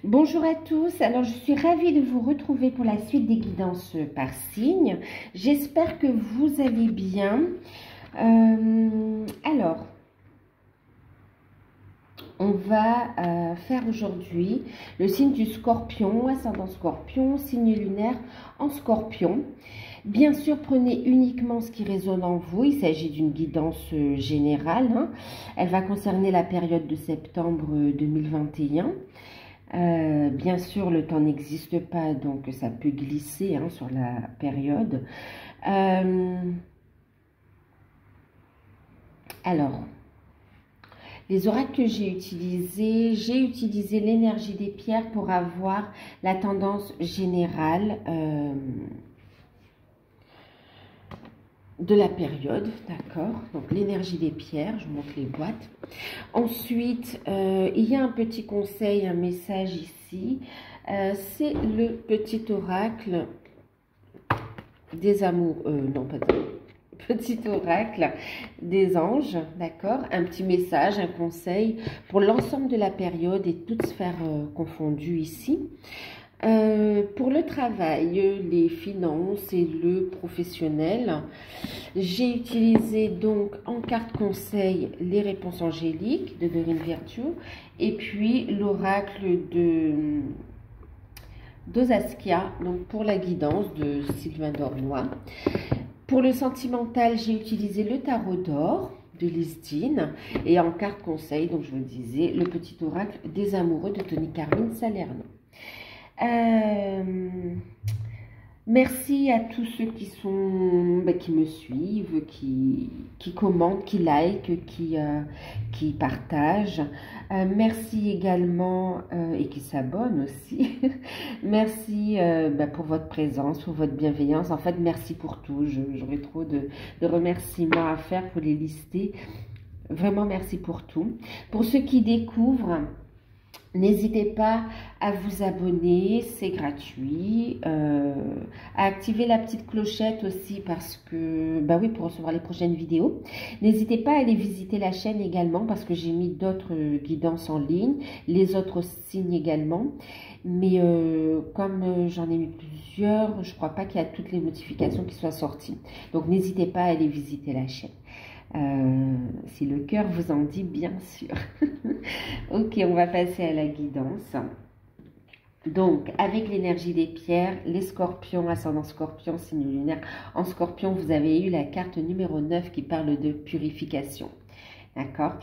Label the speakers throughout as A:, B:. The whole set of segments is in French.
A: Bonjour à tous, alors je suis ravie de vous retrouver pour la suite des guidances par signe. J'espère que vous allez bien. Alors, on va faire aujourd'hui le signe du Scorpion, ascendant Scorpion, signe lunaire en Scorpion. Bien sûr, prenez uniquement ce qui résonne en vous. Il s'agit d'une guidance générale, hein. Elle va concerner la période de septembre 2021. Bien sûr, le temps n'existe pas, donc ça peut glisser hein, sur la période. Alors, les oracles que j'ai utilisé l'énergie des pierres pour avoir la tendance générale de la période, d'accord? Donc l'énergie des pierres, je vous montre les boîtes. Ensuite, il y a un petit conseil, un message ici. C'est le petit oracle des amours, non pas petit oracle des anges, d'accord? Un petit message, un conseil pour l'ensemble de la période et toutes sphères confondues ici. Pour le travail, les finances et le professionnel, j'ai utilisé donc en carte conseil les réponses angéliques de Dorine Virtue et puis l'oracle d'Osaskia, donc pour la guidance de Sylvain Dornois. Pour le sentimental, j'ai utilisé le tarot d'or de Lisdine et en carte conseil, donc je vous le disais, le petit oracle des amoureux de Tony Carmine Salerno. Merci à tous ceux qui sont qui me suivent, qui commentent, qui likent, qui partagent. Merci également et qui s'abonnent aussi. Merci pour votre présence, pour votre bienveillance. En fait, merci pour tout. J'aurais trop de remerciements à faire pour les lister. Vraiment, merci pour tout. Pour ceux qui découvrent, n'hésitez pas à vous abonner, c'est gratuit, à activer la petite clochette aussi parce que, oui, pour recevoir les prochaines vidéos. N'hésitez pas à aller visiter la chaîne également parce que j'ai mis d'autres guidances en ligne, les autres signes également. Mais comme j'en ai mis plusieurs, je ne crois pas qu'il y a toutes les notifications qui soient sorties. Donc, n'hésitez pas à aller visiter la chaîne. Si le cœur vous en dit, bien sûr. Ok, on va passer à la guidance. Donc, avec l'énergie des pierres, les scorpions, ascendant scorpion, signe lunaire. En scorpion, vous avez eu la carte numéro 9 qui parle de purification. D'accord?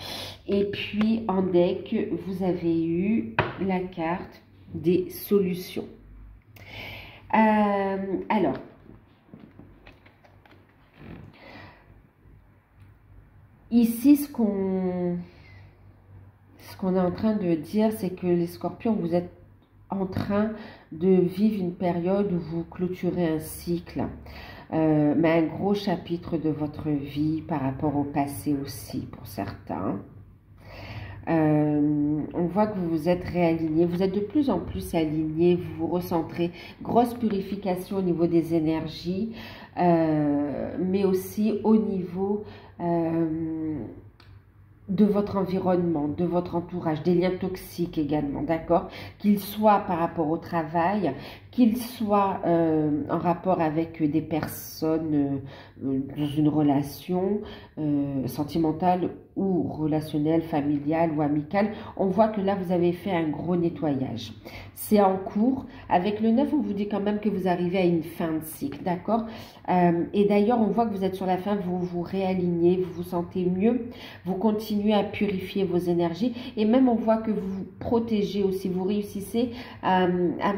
A: Et puis, en deck, vous avez eu la carte des solutions. Alors, ici, ce qu'on est en train de dire, c'est que les scorpions, vous êtes en train de vivre une période où vous clôturez un cycle, mais un gros chapitre de votre vie par rapport au passé aussi pour certains. On voit que vous vous êtes réaligné, vous êtes de plus en plus aligné, vous vous recentrez, grosse purification au niveau des énergies, mais aussi au niveau de votre environnement, de votre entourage, des liens toxiques également, d'accord? Qu'ils soient par rapport au travail, qu'ils soient en rapport avec des personnes dans une relation sentimentale ou relationnelle, familiale ou amicale. On voit que là, vous avez fait un gros nettoyage. C'est en cours. Avec le 9, on vous dit quand même que vous arrivez à une fin de cycle, d'accord? Et d'ailleurs, on voit que vous êtes sur la fin, vous vous réalignez, vous vous sentez mieux, vous continuez à purifier vos énergies et même on voit que vous vous protégez aussi, vous réussissez à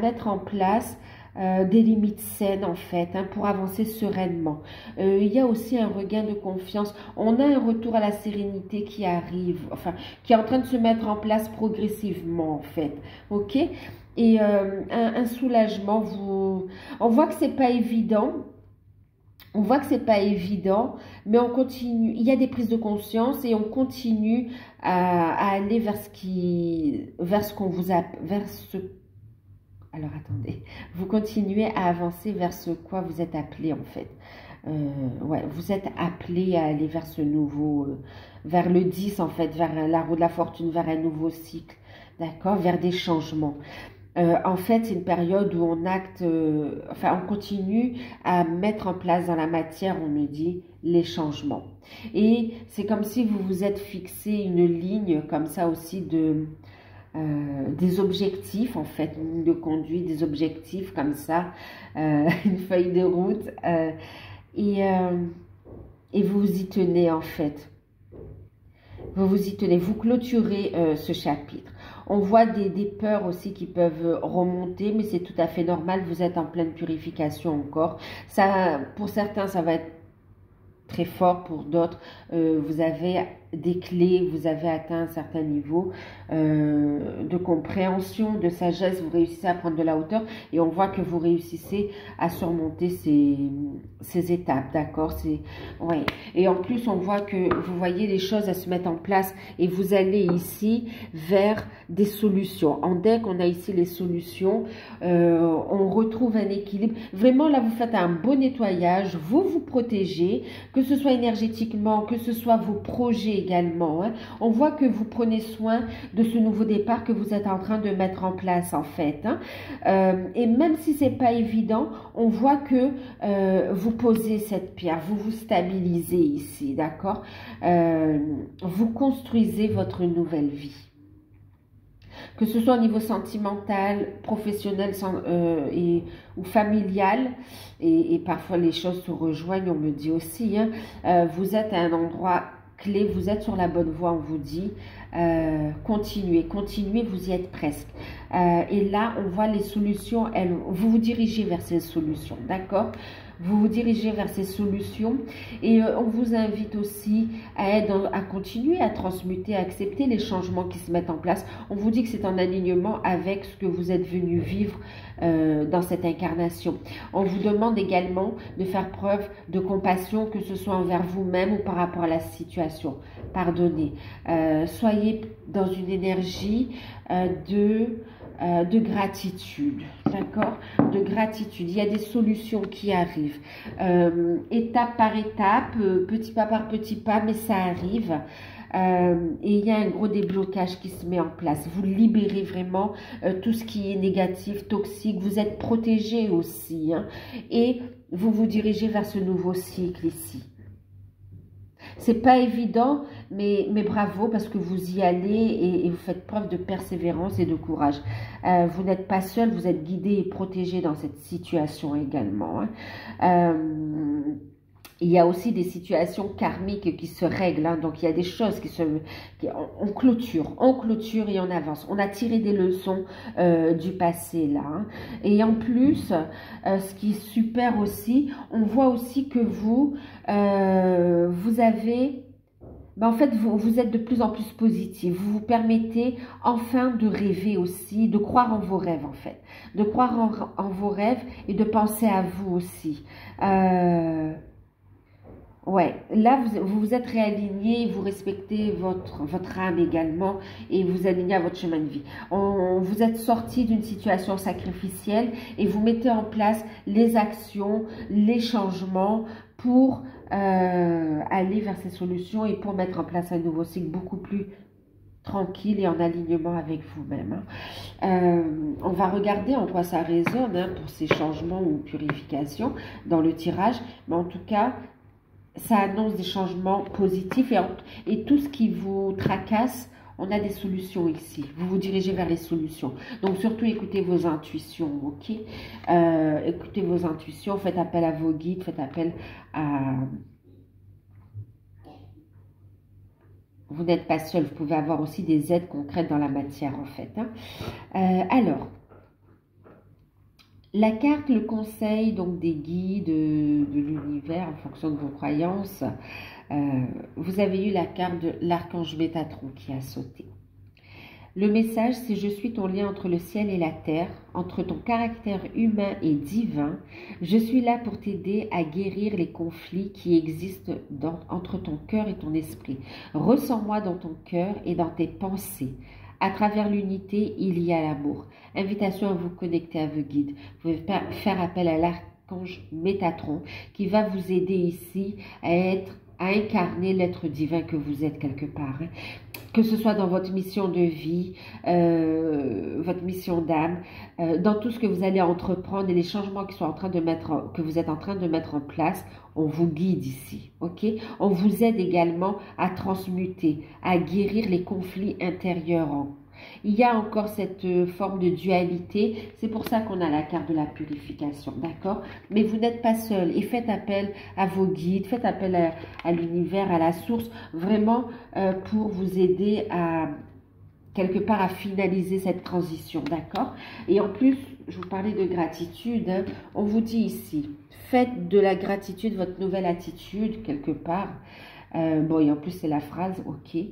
A: mettre en place des limites saines en fait, hein, pour avancer sereinement. Il y a aussi un regain de confiance. On a un retour à la sérénité qui arrive, enfin, qui est en train de se mettre en place progressivement en fait. Ok? Et un soulagement. On voit que c'est pas évident. On voit que c'est pas évident, mais on continue. Il y a des prises de conscience et on continue à aller vers ce qu'on vous a, vers ce. Alors attendez, vous continuez à avancer vers ce quoi vous êtes appelé en fait. ouais, vous êtes appelé à aller vers ce nouveau, vers le 10 en fait, vers la roue de la fortune, vers un nouveau cycle, d'accord, vers des changements. En fait, c'est une période où on acte, enfin, on continue à mettre en place dans la matière, on me dit, les changements. Et c'est comme si vous vous êtes fixé une ligne comme ça aussi des objectifs, en fait, une ligne de conduite, des objectifs comme ça, une feuille de route, et, euh, et vous vous y tenez en fait. Vous vous y tenez, vous clôturez ce chapitre. On voit des peurs aussi qui peuvent remonter, mais c'est tout à fait normal, vous êtes en pleine purification encore. Ça, pour certains, ça va être très fort, pour d'autres, vous avez des clés, vous avez atteint un certain niveau de compréhension, de sagesse, vous réussissez à prendre de la hauteur et on voit que vous réussissez à surmonter ces étapes, d'accord? Ouais. Et en plus, on voit que vous voyez les choses à se mettre en place et vous allez ici vers des solutions. En deck, on a ici les solutions, on retrouve un équilibre. Vraiment, là, vous faites un beau nettoyage, vous vous protégez, que ce soit énergétiquement, que ce soit vos projets également. Hein. On voit que vous prenez soin de ce nouveau départ que vous êtes en train de mettre en place en fait. Hein. Et même si c'est pas évident, on voit que vous posez cette pierre, vous vous stabilisez ici, d'accord? Vous construisez votre nouvelle vie. Que ce soit au niveau sentimental, professionnel ou familial, et parfois les choses se rejoignent, on me dit aussi, hein, vous êtes à un endroit clé, vous êtes sur la bonne voie, on vous dit, continuez, continuez, vous y êtes presque. Et là, on voit les solutions, vous vous dirigez vers ces solutions, d'accord? Vous vous dirigez vers ces solutions et on vous invite aussi à continuer à transmuter, à accepter les changements qui se mettent en place. On vous dit que c'est en alignement avec ce que vous êtes venu vivre dans cette incarnation. On vous demande également de faire preuve de compassion, que ce soit envers vous-même ou par rapport à la situation. Pardonnez. Soyez dans une énergie de gratitude, d'accord? De gratitude. Il y a des solutions qui arrivent, étape par étape, petit pas par petit pas, mais ça arrive. Et il y a un gros déblocage qui se met en place. Vous libérez vraiment tout ce qui est négatif, toxique. Vous êtes protégé aussi, hein, et vous vous dirigez vers ce nouveau cycle ici. C'est pas évident, mais bravo parce que vous y allez et vous faites preuve de persévérance et de courage. Vous n'êtes pas seul, vous êtes guidé et protégé dans cette situation également. Hein. Il y a aussi des situations karmiques qui se règlent, hein, donc il y a des choses on clôture et on avance. On a tiré des leçons du passé là. Hein. Et en plus, ce qui est super aussi, on voit aussi que vous avez... Ben en fait, vous êtes de plus en plus positif. Vous vous permettez enfin de rêver aussi, de croire en vos rêves en fait. De croire en vos rêves et de penser à vous aussi. Ouais, là, vous vous êtes réaligné, vous respectez votre âme également et vous alignez à votre chemin de vie. Vous êtes sorti d'une situation sacrificielle et vous mettez en place les actions, les changements pour aller vers ces solutions et pour mettre en place un nouveau cycle beaucoup plus tranquille et en alignement avec vous-même. Hein. On va regarder en quoi ça résonne, hein, pour ces changements ou purifications dans le tirage, mais en tout cas, ça annonce des changements positifs et tout ce qui vous tracasse, on a des solutions ici. Vous vous dirigez vers les solutions. Donc, surtout, écoutez vos intuitions, ok? Écoutez vos intuitions, faites appel à vos guides, faites appel à... Vous n'êtes pas seul, vous pouvez avoir aussi des aides concrètes dans la matière, en fait. Hein. Alors... La carte, le conseil donc des guides de l'univers en fonction de vos croyances. Vous avez eu la carte de l'archange Métatron qui a sauté. Le message, c'est: je suis ton lien entre le ciel et la terre, entre ton caractère humain et divin. Je suis là pour t'aider à guérir les conflits qui existent entre ton cœur et ton esprit. Ressens-moi dans ton cœur et dans tes pensées. À travers l'unité, il y a l'amour. Invitation à vous connecter à vos guides. Vous pouvez faire appel à l'archange Métatron, qui va vous aider ici à incarner l'être divin que vous êtes quelque part. Hein. Que ce soit dans votre mission de vie, votre mission d'âme, dans tout ce que vous allez entreprendre et les changements qui sont en train de que vous êtes en train de mettre en place, on vous guide ici, ok? On vous aide également à transmuter, à guérir les conflits intérieurs. Il y a encore cette forme de dualité, c'est pour ça qu'on a la carte de la purification, d'accord? Mais vous n'êtes pas seul et faites appel à vos guides, faites appel à l'univers, à la source, vraiment pour vous aider à quelque part à finaliser cette transition, d'accord? Et en plus, je vous parlais de gratitude, hein, on vous dit ici, faites de la gratitude votre nouvelle attitude quelque part. Bon, et en plus c'est la phrase, ok.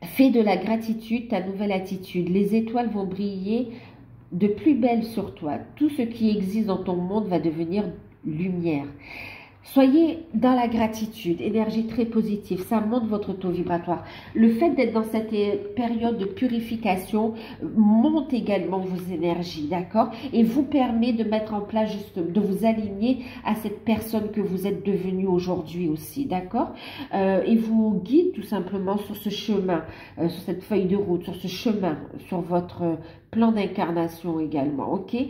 A: Fais de la gratitude ta nouvelle attitude. Les étoiles vont briller de plus belle sur toi. Tout ce qui existe dans ton monde va devenir lumière. Soyez dans la gratitude, énergie très positive, ça monte votre taux vibratoire. Le fait d'être dans cette période de purification monte également vos énergies, d'accord? Et vous permet de mettre en place, juste, de vous aligner à cette personne que vous êtes devenue aujourd'hui aussi, d'accord? Et vous guide tout simplement sur ce chemin, sur cette feuille de route, sur ce chemin, sur votre plan d'incarnation également, ok? Et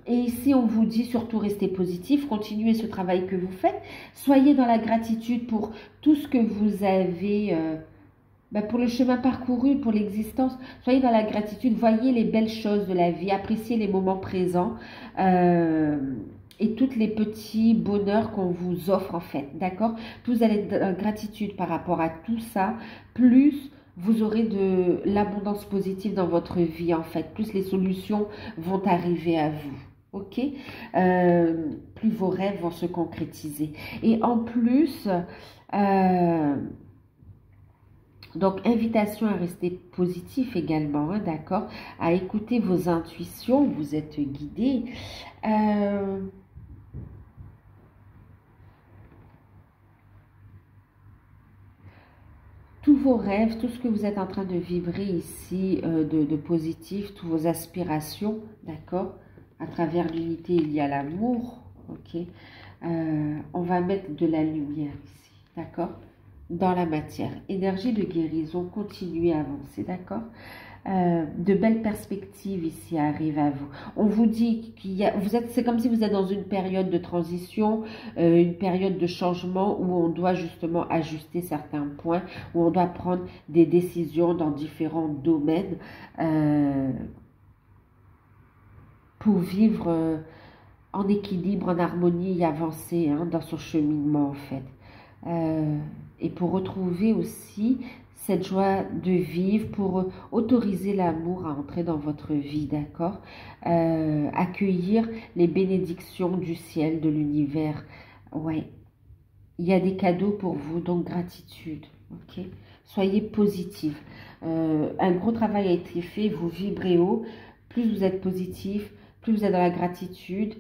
A: ici, on vous dit surtout restez positif, continuez ce travail que vous faites, soyez dans la gratitude pour tout ce que vous avez, pour le chemin parcouru, pour l'existence, soyez dans la gratitude, voyez les belles choses de la vie, appréciez les moments présents et tous les petits bonheurs qu'on vous offre en fait, d'accord? Plus vous allez être dans la gratitude par rapport à tout ça, plus vous aurez de l'abondance positive dans votre vie, en fait. Plus les solutions vont arriver à vous, ok? Plus vos rêves vont se concrétiser. Et en plus, donc, invitation à rester positif également, hein, d'accord? À écouter vos intuitions, vous êtes guidé. Tous vos rêves, tout ce que vous êtes en train de vibrer ici de positif, toutes vos aspirations, d'accord? À travers l'unité, il y a l'amour, ok? On va mettre de la lumière ici, d'accord? Dans la matière. Énergie de guérison, continuez à avancer, d'accord? De belles perspectives ici arrivent à vous. On vous dit qu'il y a, c'est comme si vous êtes dans une période de transition, une période de changement où on doit justement ajuster certains points, où on doit prendre des décisions dans différents domaines pour vivre en équilibre, en harmonie et avancer hein, dans son cheminement en fait. Et pour retrouver aussi cette joie de vivre, pour autoriser l'amour à entrer dans votre vie, d'accord? Accueillir les bénédictions du ciel, de l'univers. Ouais, il y a des cadeaux pour vous, donc gratitude, ok? Soyez positif. Un gros travail a été fait, vous vibrez haut. Plus vous êtes positif, plus vous êtes dans la gratitude,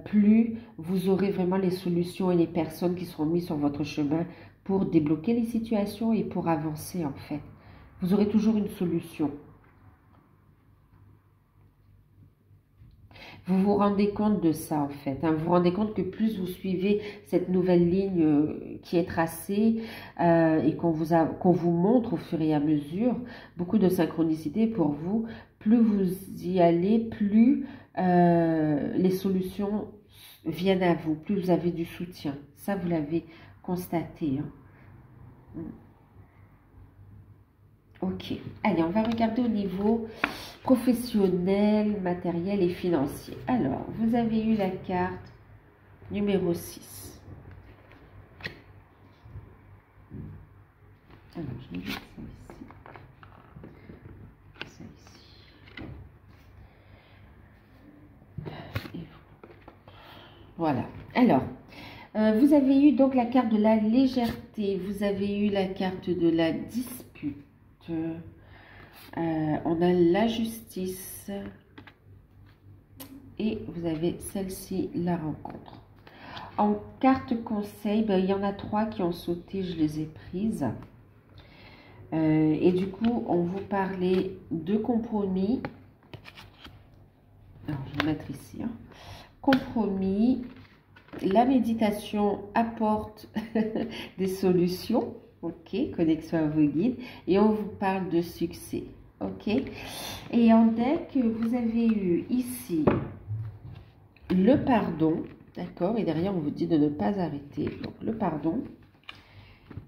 A: plus vous aurez vraiment les solutions et les personnes qui seront mises sur votre chemin pour débloquer les situations et pour avancer en fait. Vous aurez toujours une solution. Vous vous rendez compte de ça en fait. Hein. Vous vous rendez compte que plus vous suivez cette nouvelle ligne qui est tracée et qu'on vous montre au fur et à mesure, beaucoup de synchronicité pour vous, plus vous y allez, plus les solutions viennent à vous, plus vous avez du soutien. Ça, vous l'avez constaté. Hein. Ok. Allez, on va regarder au niveau professionnel, matériel et financier. Alors, vous avez eu la carte numéro 6. Alors, je vais mettre ça ici. Ça ici. Voilà. Alors, vous avez eu donc la carte de la légèreté. Vous avez eu la carte de la dispute. On a la justice et vous avez celle-ci, la rencontre. En carte conseil, il y en a 3 qui ont sauté, je les ai prises. Et du coup, on vous parlait de compromis. Alors, je vais mettre ici. Hein. compromis. La méditation apporte des solutions. Ok, connexion à vos guides. Et on vous parle de succès. Ok. Et en deck, vous avez eu ici le pardon. D'accord. Et derrière, on vous dit de ne pas arrêter. Donc, le pardon.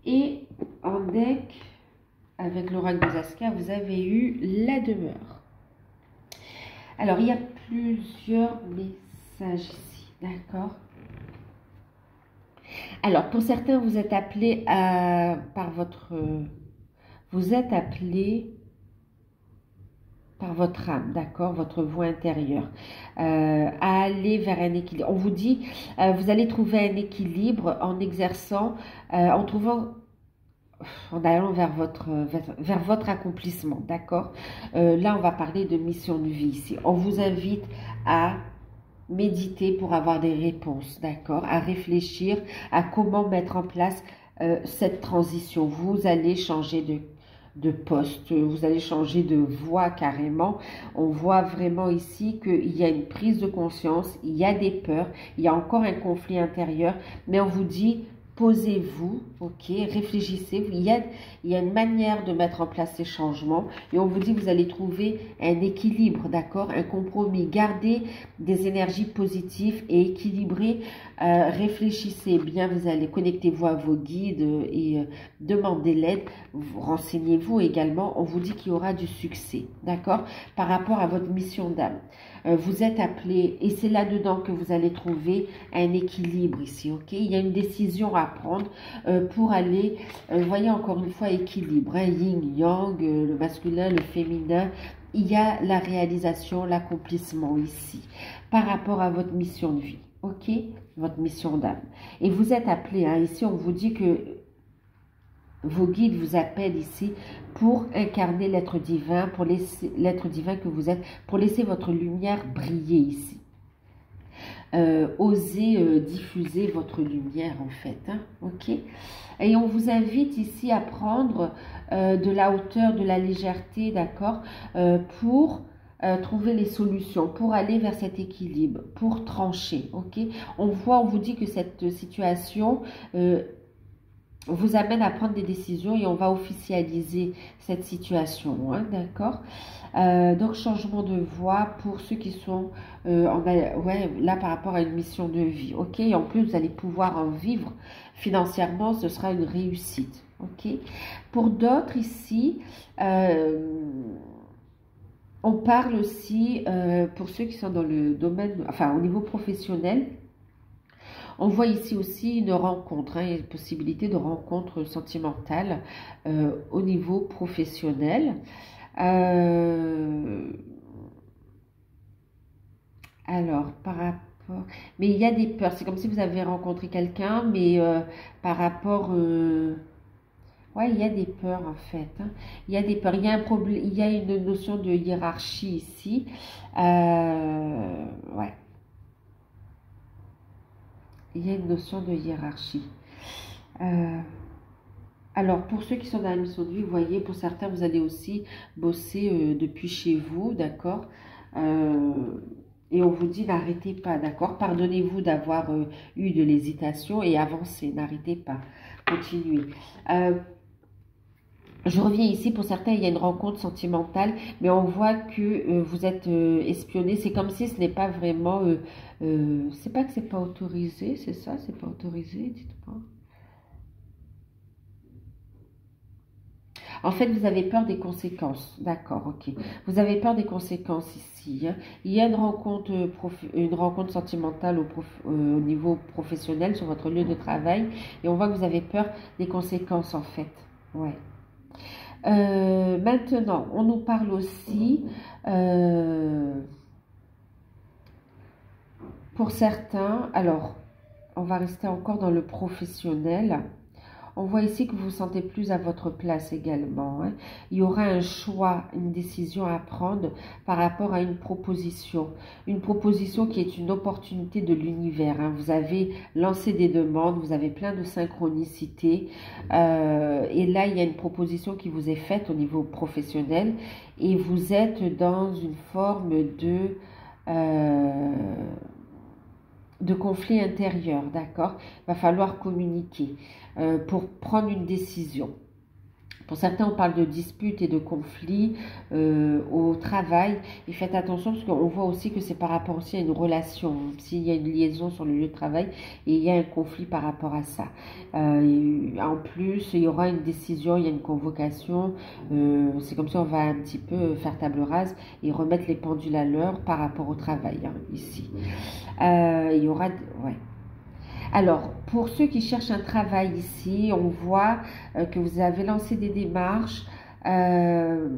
A: Et en deck, avec l'oracle de Zaska, vous avez eu la demeure. Alors, il y a plusieurs messages ici. D'accord. Alors, pour certains, vous êtes appelés vous êtes appelés par votre âme, d'accord, votre voix intérieure, à aller vers un équilibre. On vous dit, vous allez trouver un équilibre en exerçant, en allant vers votre accomplissement, d'accord. Là, on va parler de mission de vie ici. On vous invite à méditer pour avoir des réponses, d'accord, à réfléchir à comment mettre en place cette transition. Vous allez changer de poste, vous allez changer de voie carrément. On voit vraiment ici qu'il y a une prise de conscience, il y a des peurs, il y a encore un conflit intérieur, mais on vous dit posez-vous, ok, réfléchissez. Il y a une manière de mettre en place ces changements et on vous dit que vous allez trouver un équilibre, d'accord, un compromis. Gardez des énergies positives et équilibrées. Réfléchissez bien, vous allez connectez-vous à vos guides et demandez l'aide. Renseignez-vous également. On vous dit qu'il y aura du succès, d'accord, par rapport à votre mission d'âme. Vous êtes appelé et c'est là-dedans que vous allez trouver un équilibre ici, ok. Il y a une décision à prendre pour aller, voyez encore une fois, équilibre, hein, yin, yang, le masculin, le féminin. Il y a la réalisation, l'accomplissement ici par rapport à votre mission de vie, ok, votre mission d'âme. Et vous êtes appelé, hein, ici on vous dit que vos guides vous appellent ici pour incarner l'être divin, pour laisser l'être divin que vous êtes, pour laisser votre lumière briller ici. Osez diffuser votre lumière en fait, hein, ok. Et on vous invite ici à prendre de la hauteur, de la légèreté, d'accord, pour trouver les solutions, pour aller vers cet équilibre, pour trancher, ok. On vous dit que cette situation vous amène à prendre des décisions et on va officialiser cette situation, hein, d'accord. Donc changement de voie pour ceux qui sont là par rapport à une mission de vie, ok. Et en plus vous allez pouvoir en vivre financièrement, ce sera une réussite, ok. Pour d'autres ici, on parle aussi pour ceux qui sont dans le domaine, enfin au niveau professionnel. On voit ici aussi une rencontre, hein, une possibilité de rencontre sentimentale au niveau professionnel. Alors, par rapport... Mais il y a des peurs. C'est comme si vous avez rencontré quelqu'un, mais par rapport... Ouais, il y a des peurs en fait, hein. Il y a des peurs. Il y a un problème, il y a une notion de hiérarchie ici. Ouais. Il y a une notion de hiérarchie. Alors, pour ceux qui sont dans la mission de vie, vous voyez, pour certains, vous allez aussi bosser depuis chez vous, d'accord. Et on vous dit, n'arrêtez pas, d'accord. Pardonnez-vous d'avoir eu de l'hésitation et avancez, n'arrêtez pas, continuez. Je reviens ici, pour certains, il y a une rencontre sentimentale, mais on voit que vous êtes espionné. C'est comme si ce n'est pas vraiment... c'est pas que c'est pas autorisé, c'est ça? C'est pas autorisé, dites-moi. En fait, vous avez peur des conséquences. D'accord, ok. Vous avez peur des conséquences ici, hein. Il y a une rencontre sentimentale au niveau professionnel sur votre lieu de travail. Et on voit que vous avez peur des conséquences, en fait. Ouais. Maintenant, on nous parle aussi, pour certains, alors, on va rester encore dans le professionnel. On voit ici que vous vous sentez plus à votre place également, hein. Il y aura un choix, une décision à prendre par rapport à une proposition qui est une opportunité de l'univers, hein. Vous avez lancé des demandes, vous avez plein de synchronicité, et là il y a une proposition qui vous est faite au niveau professionnel et vous êtes dans une forme de... de conflits intérieurs, d'accord? Il va falloir communiquer pour prendre une décision. Pour certains, on parle de disputes et de conflits au travail. Et faites attention parce qu'on voit aussi que c'est par rapport aussi à une relation. S'il y a une liaison sur le lieu de travail et il y a un conflit par rapport à ça. En plus, il y aura une décision, il y a une convocation. C'est comme si on va un petit peu faire table rase et remettre les pendules à l'heure par rapport au travail, hein, ici. Il y aura... Ouais. Alors, pour ceux qui cherchent un travail ici, on voit que vous avez lancé des démarches. On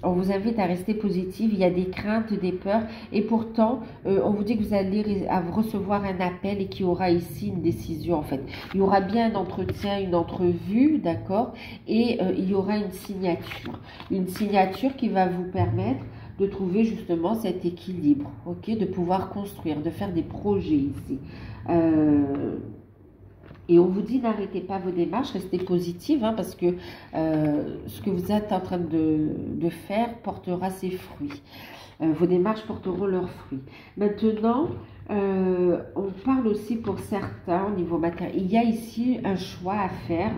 A: vous invite à rester positif. Il y a des craintes, des peurs. Et pourtant, on vous dit que vous allez recevoir un appel et qu'il y aura ici une décision, en fait. Il y aura bien un entretien, une entrevue, d'accord? Et il y aura une signature. Une signature qui va vous permettre de trouver justement cet équilibre, ok, de pouvoir construire, de faire des projets ici. Et on vous dit n'arrêtez pas vos démarches, restez positive, hein, parce que ce que vous êtes en train de faire portera ses fruits. Vos démarches porteront leurs fruits. Maintenant, on parle aussi pour certains au niveau matériel. Il y a ici un choix à faire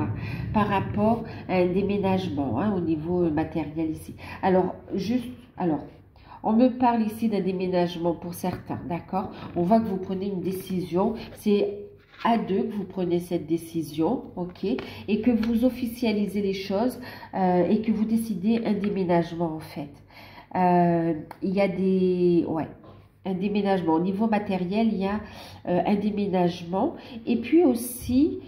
A: par rapport à un déménagement, hein, au niveau matériel ici. Alors, on me parle ici d'un déménagement pour certains, d'accord? On voit que vous prenez une décision, c'est à deux que vous prenez cette décision, ok? Et que vous officialisez les choses et que vous décidez un déménagement en fait. Il y a un déménagement. Au niveau matériel, il y a un déménagement. Et puis aussi...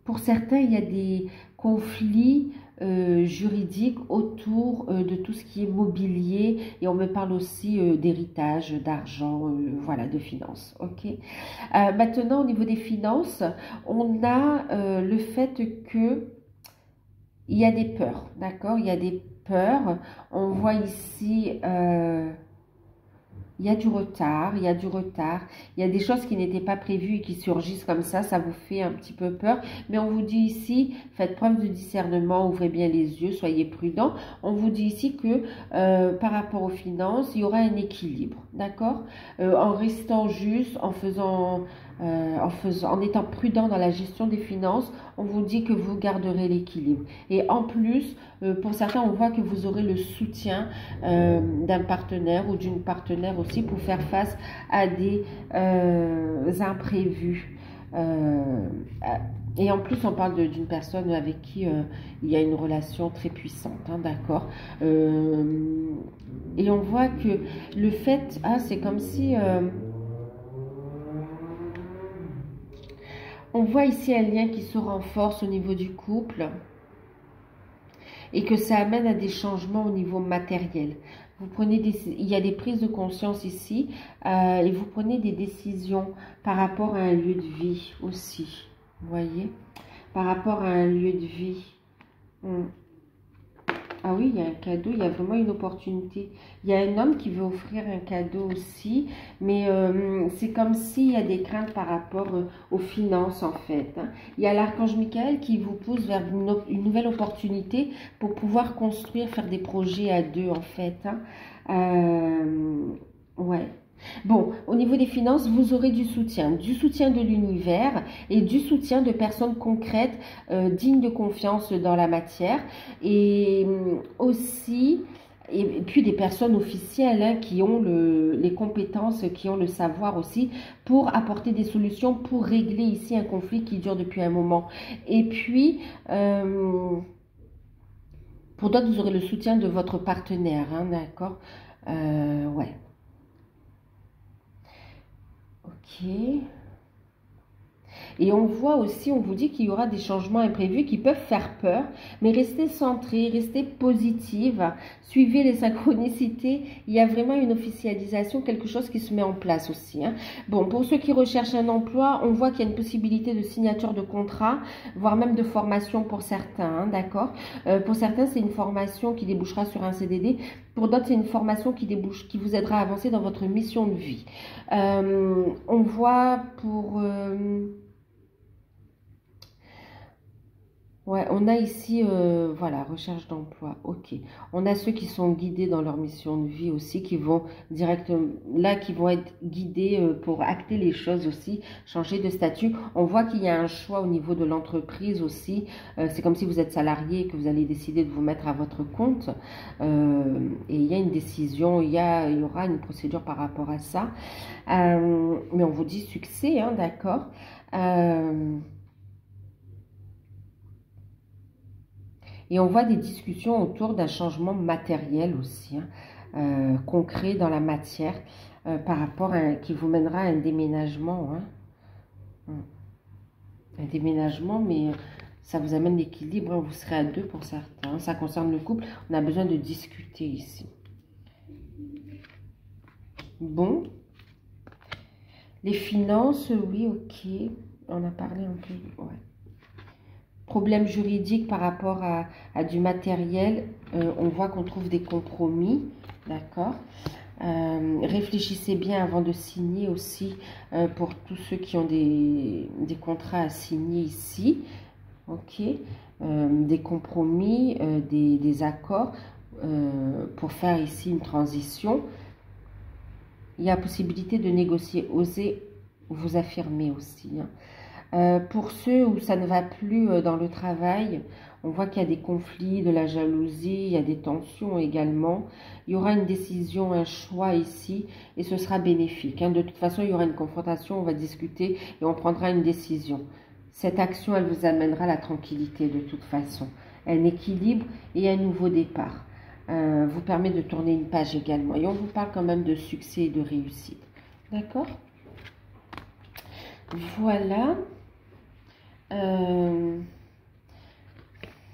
A: pour certains, il y a des conflits juridiques autour de tout ce qui est mobilier et on me parle aussi d'héritage, d'argent, voilà, de finances. Ok. Maintenant, au niveau des finances, on a le fait que il y a des peurs, d'accord? Il y a des peurs. On voit ici... il y a du retard, il y a du retard, il y a des choses qui n'étaient pas prévues et qui surgissent comme ça vous fait un petit peu peur. Mais on vous dit ici, faites preuve de discernement, ouvrez bien les yeux, soyez prudents. On vous dit ici que par rapport aux finances, il y aura un équilibre, d'accord? En restant juste, en étant prudent dans la gestion des finances, on vous dit que vous garderez l'équilibre. Et en plus, pour certains, on voit que vous aurez le soutien d'un partenaire ou d'une partenaire aussi pour faire face à des imprévus. Et en plus, on parle d'une personne avec qui il y a une relation très puissante, hein, d'accord? Et on voit que le fait, c'est comme si... on voit ici un lien qui se renforce au niveau du couple et que ça amène à des changements au niveau matériel. Il y a des prises de conscience ici et vous prenez des décisions par rapport à un lieu de vie aussi, vous voyez, par rapport à un lieu de vie. Ah oui, il y a un cadeau, il y a vraiment une opportunité. Il y a un homme qui veut offrir un cadeau aussi, mais c'est comme s'il y a des craintes par rapport aux finances en fait, hein. Il y a l'archange Michael qui vous pousse vers une nouvelle opportunité pour pouvoir construire, faire des projets à deux en fait, hein. Ouais. Bon, au niveau des finances, vous aurez du soutien de l'univers et du soutien de personnes concrètes, dignes de confiance dans la matière et aussi, et puis des personnes officielles, hein, qui ont les compétences, qui ont le savoir aussi pour apporter des solutions, pour régler ici un conflit qui dure depuis un moment. Et puis, pour d'autres, vous aurez le soutien de votre partenaire, hein, d'accord? Ouais. Ok. Et on voit aussi, on vous dit qu'il y aura des changements imprévus qui peuvent faire peur, mais restez centré, restez positive, suivez les synchronicités. Il y a vraiment une officialisation, quelque chose qui se met en place aussi, hein. Bon, pour ceux qui recherchent un emploi, on voit qu'il y a une possibilité de signature de contrat, voire même de formation pour certains, hein, d'accord? Pour certains, c'est une formation qui débouchera sur un CDD. Pour d'autres, c'est une formation qui vous aidera à avancer dans votre mission de vie. On voit pour... Ouais, on a ici, voilà, recherche d'emploi. Ok. On a ceux qui sont guidés dans leur mission de vie aussi, qui vont directement, là, qui vont être guidés pour acter les choses aussi, changer de statut. On voit qu'il y a un choix au niveau de l'entreprise aussi. C'est comme si vous êtes salarié et que vous allez décider de vous mettre à votre compte. Et il y a une décision, il y aura une procédure par rapport à ça. Mais on vous dit succès, hein, d'accord. Et on voit des discussions autour d'un changement matériel aussi, hein, concret dans la matière, par rapport qui vous mènera à un déménagement. Hein. Un déménagement, mais ça vous amène l'équilibre, hein, vous serez à deux pour certains. Hein. Ça concerne le couple, on a besoin de discuter ici. Bon. Les finances, oui, ok. On a parlé un peu, ouais. Problème juridique par rapport à du matériel, on voit qu'on trouve des compromis, d'accord. Réfléchissez bien avant de signer aussi pour tous ceux qui ont des contrats à signer ici, ok. Des compromis, des accords pour faire ici une transition. Il y a possibilité de négocier, osez vous affirmer aussi, hein. Pour ceux où ça ne va plus dans le travail, on voit qu'il y a des conflits, de la jalousie, il y a des tensions également. Il y aura une décision, un choix ici et ce sera bénéfique, hein. De toute façon, il y aura une confrontation, on va discuter et on prendra une décision. Cette action, elle vous amènera la tranquillité de toute façon, un équilibre et un nouveau départ. Vous permet de tourner une page également. Et on vous parle quand même de succès et de réussite. D'accord? Voilà.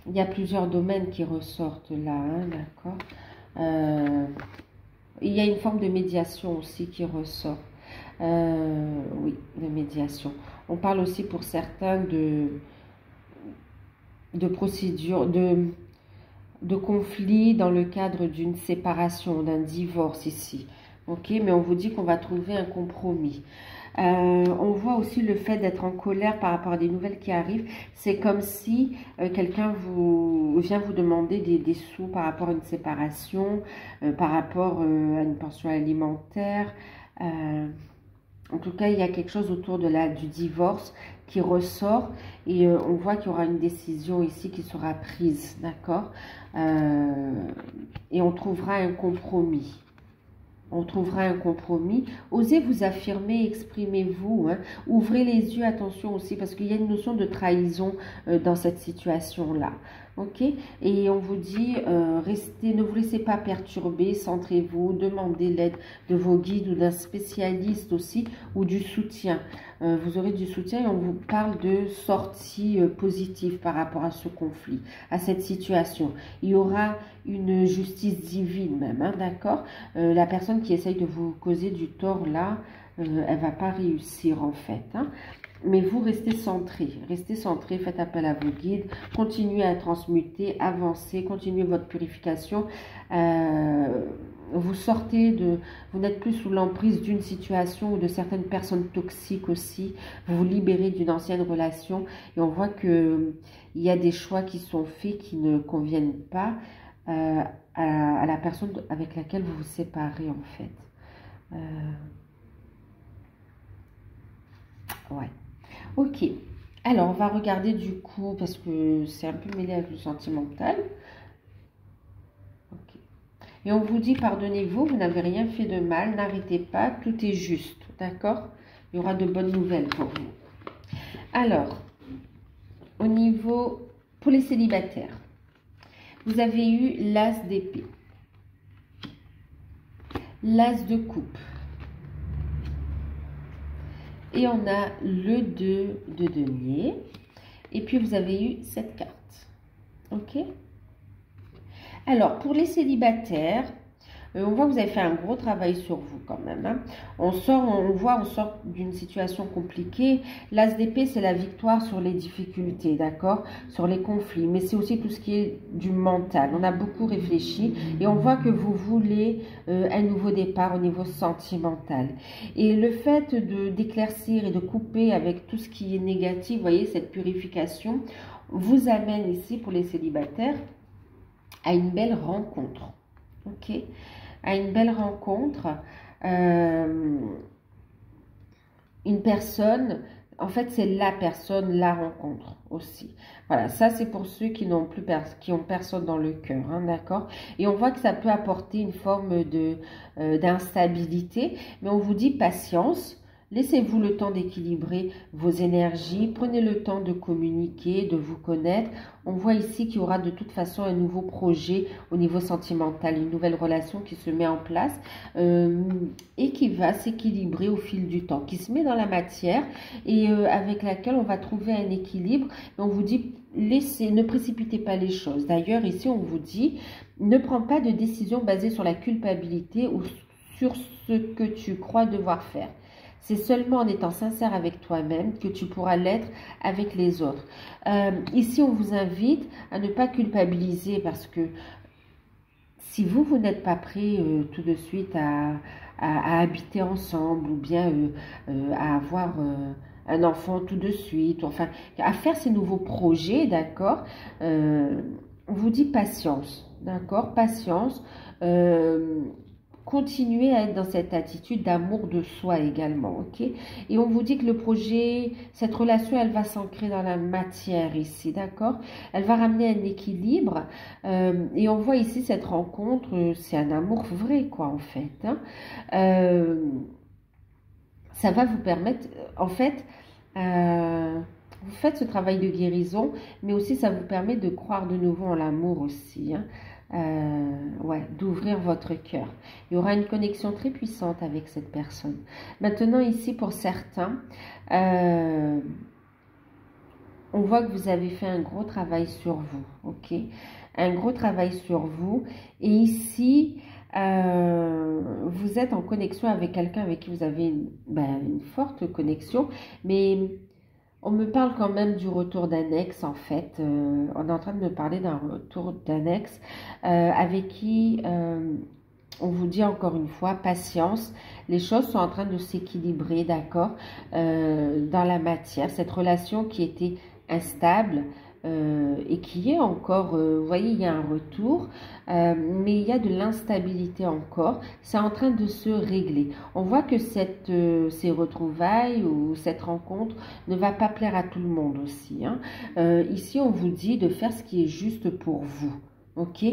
A: Il y a plusieurs domaines qui ressortent là, hein, d'accord. Il y a une forme de médiation aussi qui ressort. Oui, de médiation. On parle aussi pour certains de procédures, de conflits dans le cadre d'une séparation, d'un divorce ici. Ok, mais on vous dit qu'on va trouver un compromis. On voit aussi le fait d'être en colère par rapport à des nouvelles qui arrivent. C'est comme si quelqu'un vient vous demander des sous par rapport à une séparation, par rapport à une pension alimentaire. En tout cas, il y a quelque chose autour du divorce qui ressort et on voit qu'il y aura une décision ici qui sera prise, d'accord. Et on trouvera un compromis. On trouvera un compromis. Osez vous affirmer, exprimez-vous. Hein. Ouvrez les yeux, attention aussi, parce qu'il y a une notion de trahison dans cette situation-là. Ok? Et on vous dit, restez, ne vous laissez pas perturber, centrez-vous, demandez l'aide de vos guides ou d'un spécialiste aussi, ou du soutien. Vous aurez du soutien et on vous parle de sortie positive par rapport à ce conflit, à cette situation. Il y aura une justice divine même, hein, d'accord. La personne qui essaye de vous causer du tort là, elle va pas réussir en fait, hein. Mais vous restez centré, faites appel à vos guides, continuez à transmuter, avancez, continuez votre purification. Vous vous n'êtes plus sous l'emprise d'une situation ou de certaines personnes toxiques aussi. Vous vous libérez d'une ancienne relation et on voit que il y a des choix qui sont faits qui ne conviennent pas à la personne avec laquelle vous vous séparez en fait. Ouais. Ok. Alors, on va regarder du coup, parce que c'est un peu mêlé avec le sentimental. Ok. Et on vous dit, pardonnez-vous, vous n'avez rien fait de mal, n'arrêtez pas, tout est juste. D'accord? Il y aura de bonnes nouvelles pour vous. Alors, au niveau, pour les célibataires, vous avez eu l'as d'épée, l'as de coupe. Et on a le 2 de denier. Et puis, vous avez eu cette carte. OK? Alors, pour les célibataires, on voit que vous avez fait un gros travail sur vous quand même, hein. On sort d'une situation compliquée. L'as d'épée, c'est la victoire sur les difficultés, d'accord? Sur les conflits. Mais c'est aussi tout ce qui est du mental. On a beaucoup réfléchi et on voit que vous voulez un nouveau départ au niveau sentimental. Et le fait d'éclaircir et de couper avec tout ce qui est négatif, vous voyez, cette purification, vous amène ici, pour les célibataires, à une belle rencontre. Ok, à une belle rencontre. Une personne, en fait, c'est la personne, la rencontre aussi. Voilà, ça c'est pour ceux qui n'ont plus qui ont personne dans le cœur, hein, d'accord? Et on voit que ça peut apporter une forme de d'instabilité, mais on vous dit patience. Laissez-vous le temps d'équilibrer vos énergies, prenez le temps de communiquer, de vous connaître. On voit ici qu'il y aura de toute façon un nouveau projet au niveau sentimental, une nouvelle relation qui se met en place et qui va s'équilibrer au fil du temps, qui se met dans la matière et avec laquelle on va trouver un équilibre. Et on vous dit, ne précipitez pas les choses. D'ailleurs, ici, on vous dit, ne prends pas de décision basée sur la culpabilité ou sur ce que tu crois devoir faire. C'est seulement en étant sincère avec toi-même que tu pourras l'être avec les autres. Ici, on vous invite à ne pas culpabiliser parce que si vous n'êtes pas prêt tout de suite à habiter ensemble ou bien à avoir un enfant tout de suite, enfin, à faire ces nouveaux projets, d'accord, on vous dit patience, d'accord, patience. Continuez à être dans cette attitude d'amour de soi également, ok? Et on vous dit que le projet, cette relation, elle va s'ancrer dans la matière ici, d'accord? Elle va ramener un équilibre. Et on voit ici cette rencontre, c'est un amour vrai, quoi, en fait. Hein? Ça va vous permettre, en fait, vous faites ce travail de guérison, mais aussi ça vous permet de croire de nouveau en l'amour aussi, hein? Ouais, d'ouvrir votre cœur. Il y aura une connexion très puissante avec cette personne. Maintenant, ici, pour certains, on voit que vous avez fait un gros travail sur vous, ok? Un gros travail sur vous. Et ici, vous êtes en connexion avec quelqu'un avec qui vous avez une forte connexion, mais on me parle quand même du retour d'un ex, en fait. On est en train de me parler d'un retour d'un ex avec qui on vous dit encore une fois, patience. Les choses sont en train de s'équilibrer, d'accord, dans la matière. Cette relation qui était instable et qui est encore, vous voyez, il y a un retour, mais il y a de l'instabilité encore. C'est en train de se régler. On voit que ces retrouvailles ou cette rencontre ne va pas plaire à tout le monde aussi. Hein. Ici, on vous dit de faire ce qui est juste pour vous. Ok,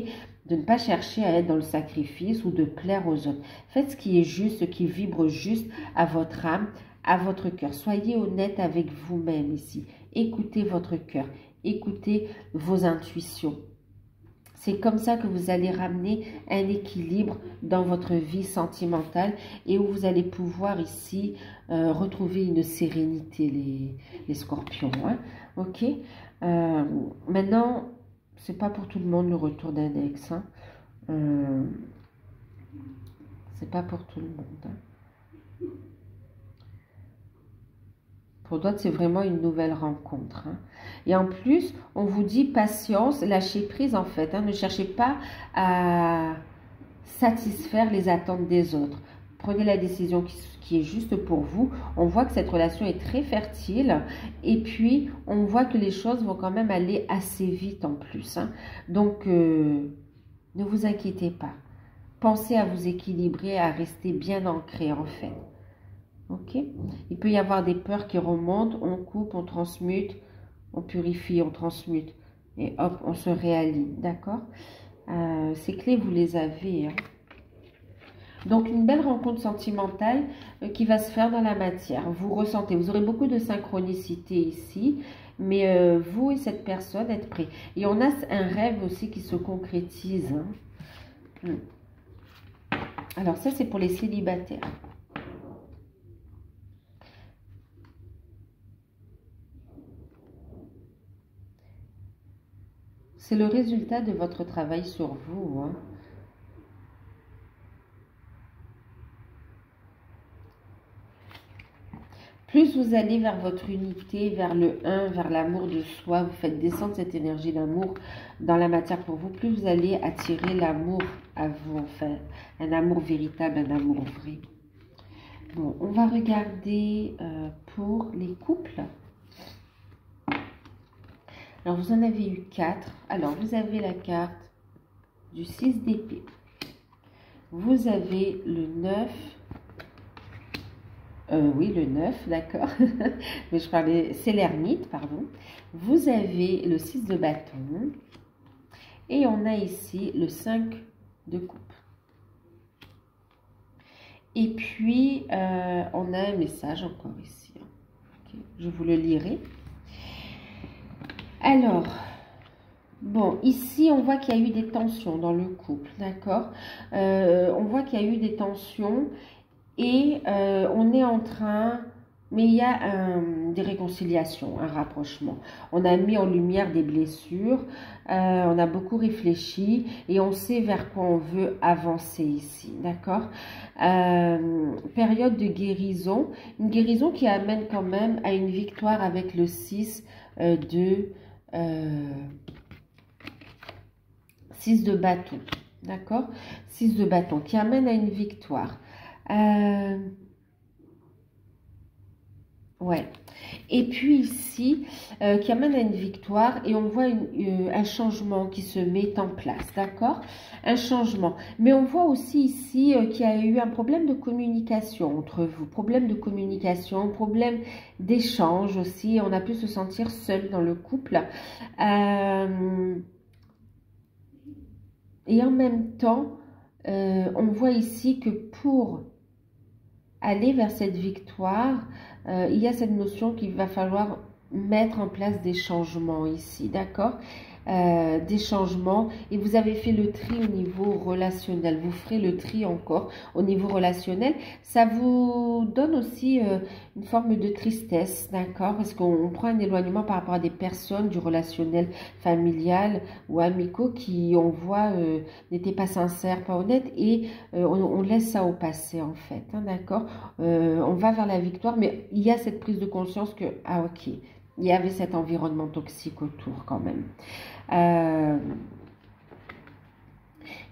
A: de ne pas chercher à être dans le sacrifice ou de plaire aux autres. Faites ce qui est juste, ce qui vibre juste à votre âme, à votre cœur. Soyez honnête avec vous-même ici. Écoutez votre cœur. Écoutez vos intuitions. C'est comme ça que vous allez ramener un équilibre dans votre vie sentimentale et où vous allez pouvoir ici retrouver une sérénité, les scorpions. Hein? Ok. Maintenant, c'est pas pour tout le monde le retour d'un ex. Hein. C'est pas pour tout le monde. Hein. Pour d'autres, c'est vraiment une nouvelle rencontre. Hein. Et en plus, on vous dit patience, lâchez prise en fait. Hein. Ne cherchez pas à satisfaire les attentes des autres. Prenez la décision qui est juste pour vous. On voit que cette relation est très fertile. Et puis, on voit que les choses vont quand même aller assez vite en plus. Hein. Donc, ne vous inquiétez pas. Pensez à vous équilibrer, à rester bien ancré en fait. Ok? Il peut y avoir des peurs qui remontent. On coupe, on transmute, on purifie, on transmute. Et hop, on se réaligne. D'accord? Ces clés, vous les avez. Hein. Donc, une belle rencontre sentimentale qui va se faire dans la matière. Vous ressentez, vous aurez beaucoup de synchronicité ici, mais vous et cette personne êtes prêts. Et on a un rêve aussi qui se concrétise. Hein. Alors, ça, c'est pour les célibataires. C'est le résultat de votre travail sur vous. Hein. Plus vous allez vers votre unité, vers le 1, vers l'amour de soi, vous faites descendre cette énergie d'amour dans la matière pour vous, plus vous allez attirer l'amour à vous, enfin, un amour véritable, un amour vrai. Bon, on va regarder pour les couples. Alors, vous en avez eu 4. Alors, vous avez la carte du 6 d'épée. Vous avez le 9. Oui, le 9, d'accord. Mais je parlais, c'est l'ermite, pardon. Vous avez le 6 de bâton. Et on a ici le 5 de coupe. Et puis, on a un message encore ici. Okay, je vous le lirai. Alors, bon, ici, on voit qu'il y a eu des tensions dans le couple, d'accord? On voit qu'il y a eu des tensions et on est en train... Mais il y a des réconciliations, un rapprochement. On a mis en lumière des blessures, on a beaucoup réfléchi et on sait vers quoi on veut avancer ici, d'accord? Période de guérison, une guérison qui amène quand même à une victoire avec le 6 6 de bâton, d'accord? 6 de bâton qui amène à une victoire. Ouais. Et puis ici, qui amène à une victoire et on voit un changement qui se met en place, d'accord? Un changement. Mais on voit aussi ici qu'il y a eu un problème de communication entre vous, problème de communication, problème d'échange aussi. On a pu se sentir seul dans le couple. Et en même temps, on voit ici que pour aller vers cette victoire, il y a cette notion qu'il va falloir mettre en place des changements ici, d'accord? Des changements et vous avez fait le tri au niveau relationnel, vous ferez le tri encore au niveau relationnel. Ça vous donne aussi une forme de tristesse, d'accord? Parce qu'on prend un éloignement par rapport à des personnes du relationnel familial ou amicaux qui, on voit, n'étaient pas sincères, pas honnêtes et on laisse ça au passé en fait, hein, d'accord? On va vers la victoire, mais il y a cette prise de conscience que, ah ok, il y avait cet environnement toxique autour quand même.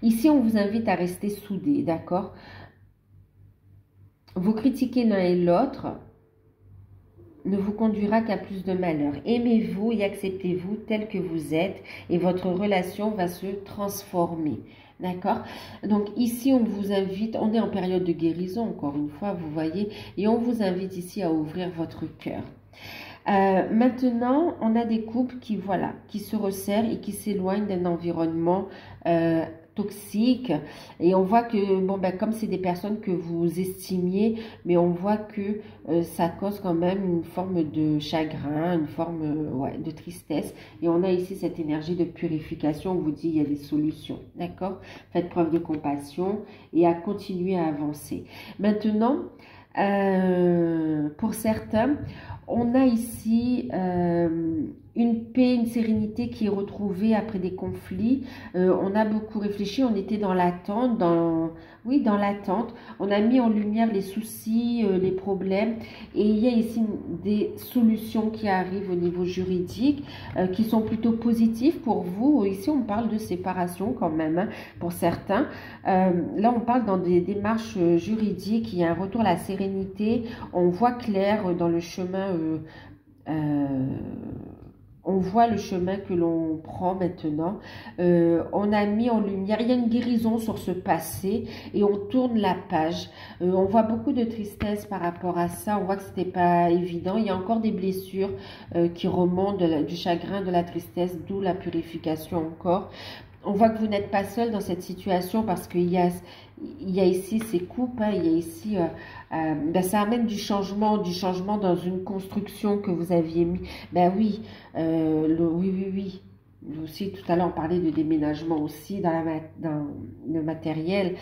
A: Ici, on vous invite à rester soudés, d'accord? Vous critiquer l'un et l'autre ne vous conduira qu'à plus de malheur. Aimez-vous et acceptez-vous tel que vous êtes et votre relation va se transformer. D'accord? Donc ici, on vous invite, on est en période de guérison, encore une fois, vous voyez, et on vous invite ici à ouvrir votre cœur. Maintenant, on a des couples qui, voilà, qui se resserrent et qui s'éloignent d'un environnement toxique. Et on voit que, bon, ben, comme c'est des personnes que vous estimiez, mais on voit que ça cause quand même une forme de chagrin, une forme ouais, de tristesse. Et on a ici cette énergie de purification. On vous dit, il y a des solutions, d'accord? Faites preuve de compassion et à continuer à avancer. Maintenant, pour certains, on a ici une paix, une sérénité qui est retrouvée après des conflits. On a beaucoup réfléchi, on était dans l'attente, oui, dans l'attente. On a mis en lumière les soucis, les problèmes. Et il y a ici des solutions qui arrivent au niveau juridique, qui sont plutôt positives pour vous. Ici, on parle de séparation quand même, hein, pour certains. Là, on parle dans des démarches juridiques, il y a un retour à la sérénité. On voit clair dans le chemin... on voit le chemin que l'on prend maintenant. On a mis en lumière, il y a une guérison sur ce passé et on tourne la page. On voit beaucoup de tristesse par rapport à ça. On voit que c'était pas évident. Il y a encore des blessures qui remontent du chagrin, de la tristesse, d'où la purification encore. On voit que vous n'êtes pas seul dans cette situation parce qu'il y a ici ces coupes, hein, il y a ici, ben ça amène du changement dans une construction que vous aviez mis. Ben oui, oui. Aussi, tout à l'heure, on parlait de déménagement aussi dans le matériel.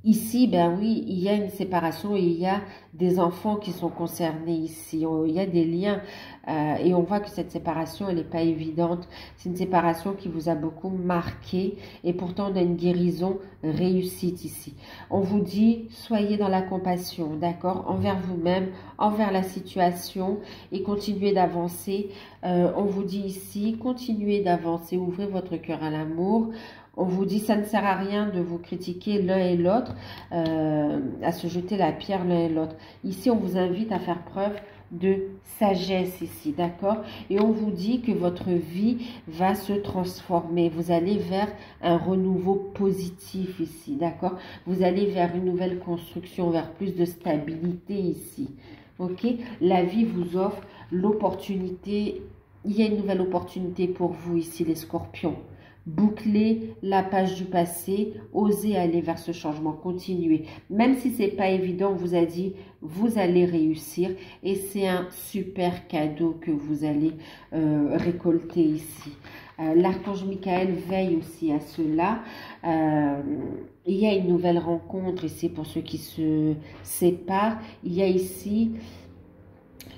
A: Ici, ben oui, il y a une séparation et il y a des enfants qui sont concernés ici. Il y a des liens et on voit que cette séparation, elle n'est pas évidente. C'est une séparation qui vous a beaucoup marqué et pourtant on a une guérison réussite ici. On vous dit, soyez dans la compassion, d'accord, envers vous-même, envers la situation et continuez d'avancer. On vous dit ici, continuez d'avancer, ouvrez votre cœur à l'amour. On vous dit, ça ne sert à rien de vous critiquer l'un et l'autre, à se jeter la pierre l'un et l'autre. Ici, on vous invite à faire preuve de sagesse ici, d'accord? Et on vous dit que votre vie va se transformer. Vous allez vers un renouveau positif ici, d'accord? Vous allez vers une nouvelle construction, vers plus de stabilité ici, ok? La vie vous offre l'opportunité. Il y a une nouvelle opportunité pour vous ici, les scorpions. Boucler la page du passé, osez aller vers ce changement, continuez. Même si c'est pas évident, on vous a dit, vous allez réussir et c'est un super cadeau que vous allez récolter ici. L'archange Michael veille aussi à cela. Il y a une nouvelle rencontre ici pour ceux qui se séparent. Il y a ici,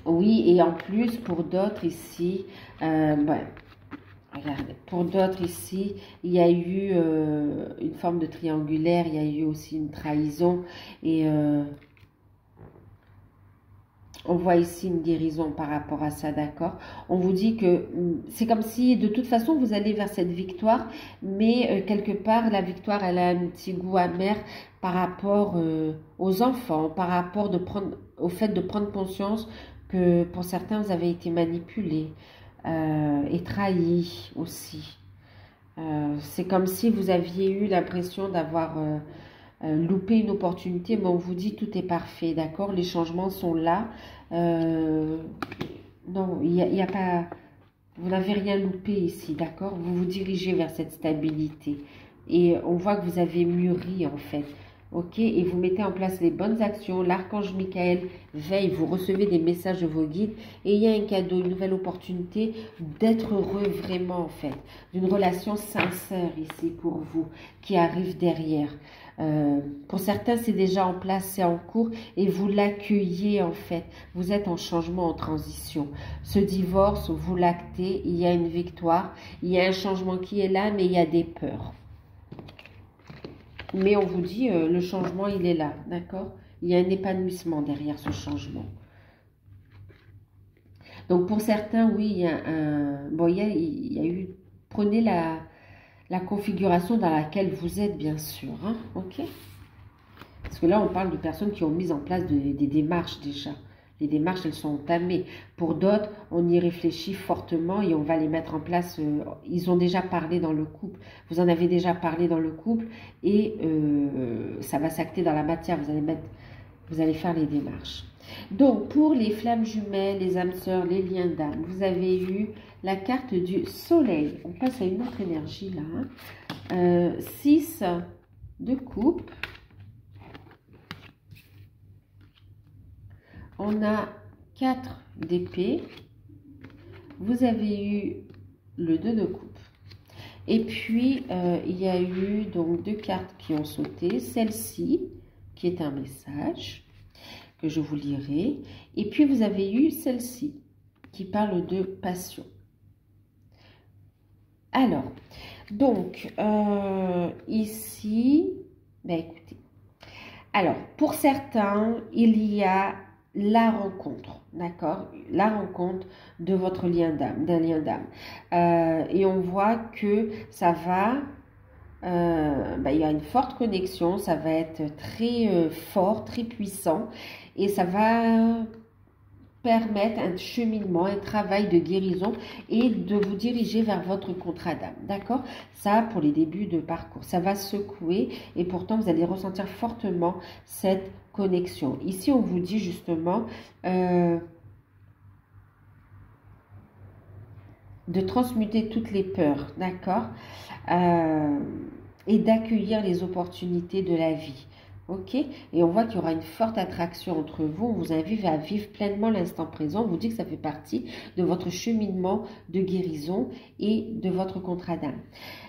A: oui, et en plus pour d'autres ici, regardez, pour d'autres ici, il y a eu une forme de triangulaire, il y a eu aussi une trahison et on voit ici une guérison par rapport à ça, d'accord? On vous dit que c'est comme si de toute façon vous allez vers cette victoire, mais quelque part la victoire elle a un petit goût amer par rapport aux enfants, par rapport au fait de prendre conscience que pour certains vous avez été manipulés. Et trahi aussi. C'est comme si vous aviez eu l'impression d'avoir loupé une opportunité, mais on vous dit tout est parfait, d'accord? Les changements sont là. Non, il y a pas... Vous n'avez rien loupé ici, d'accord? Vous vous dirigez vers cette stabilité. Et on voit que vous avez mûri, en fait. Ok, et vous mettez en place les bonnes actions. L'archange Michael veille, vous recevez des messages de vos guides et il y a un cadeau, une nouvelle opportunité d'être heureux vraiment en fait, d'une relation sincère ici pour vous qui arrive derrière. Pour certains, c'est déjà en place, c'est en cours et vous l'accueillez en fait. Vous êtes en changement, en transition. Ce divorce, vous l'actez, il y a une victoire, il y a un changement qui est là, mais il y a des peurs. Mais on vous dit, le changement, il est là, d'accord? Il y a un épanouissement derrière ce changement. Donc, pour certains, oui, il y a un... Bon, il y a eu... Prenez la configuration dans laquelle vous êtes, bien sûr, hein, ok? Parce que là, on parle de personnes qui ont mis en place des démarches déjà. Les démarches, elles sont entamées. Pour d'autres, on y réfléchit fortement et on va les mettre en place. Ils ont déjà parlé dans le couple. Vous en avez déjà parlé dans le couple et ça va s'acter dans la matière. Vous allez faire les démarches. Donc, pour les flammes jumelles, les âmes sœurs, les liens d'âme, vous avez eu la carte du soleil. On passe à une autre énergie là. Hein. 6 de coupe. On a 4 d'épée. Vous avez eu le 2 de coupe. Et puis, il y a eu donc 2 cartes qui ont sauté. Celle-ci, qui est un message, que je vous lirai. Et puis, vous avez eu celle-ci, qui parle de passion. Alors, donc, ici, ben écoutez. Alors, pour certains, il y a la rencontre, d'accord? La rencontre de votre lien d'âme, d'un lien d'âme. Et on voit que ça va, il y a une forte connexion, ça va être très fort, très puissant, et ça va permettre un cheminement, un travail de guérison et de vous diriger vers votre contrat d'âme, d'accord? Ça, pour les débuts de parcours, ça va secouer et pourtant vous allez ressentir fortement cette connexion. Ici, on vous dit justement de transmuter toutes les peurs, d'accord? Et d'accueillir les opportunités de la vie. Ok, et on voit qu'il y aura une forte attraction entre vous. On vous invite à vivre pleinement l'instant présent. On vous dit que ça fait partie de votre cheminement de guérison et de votre contrat d'âme.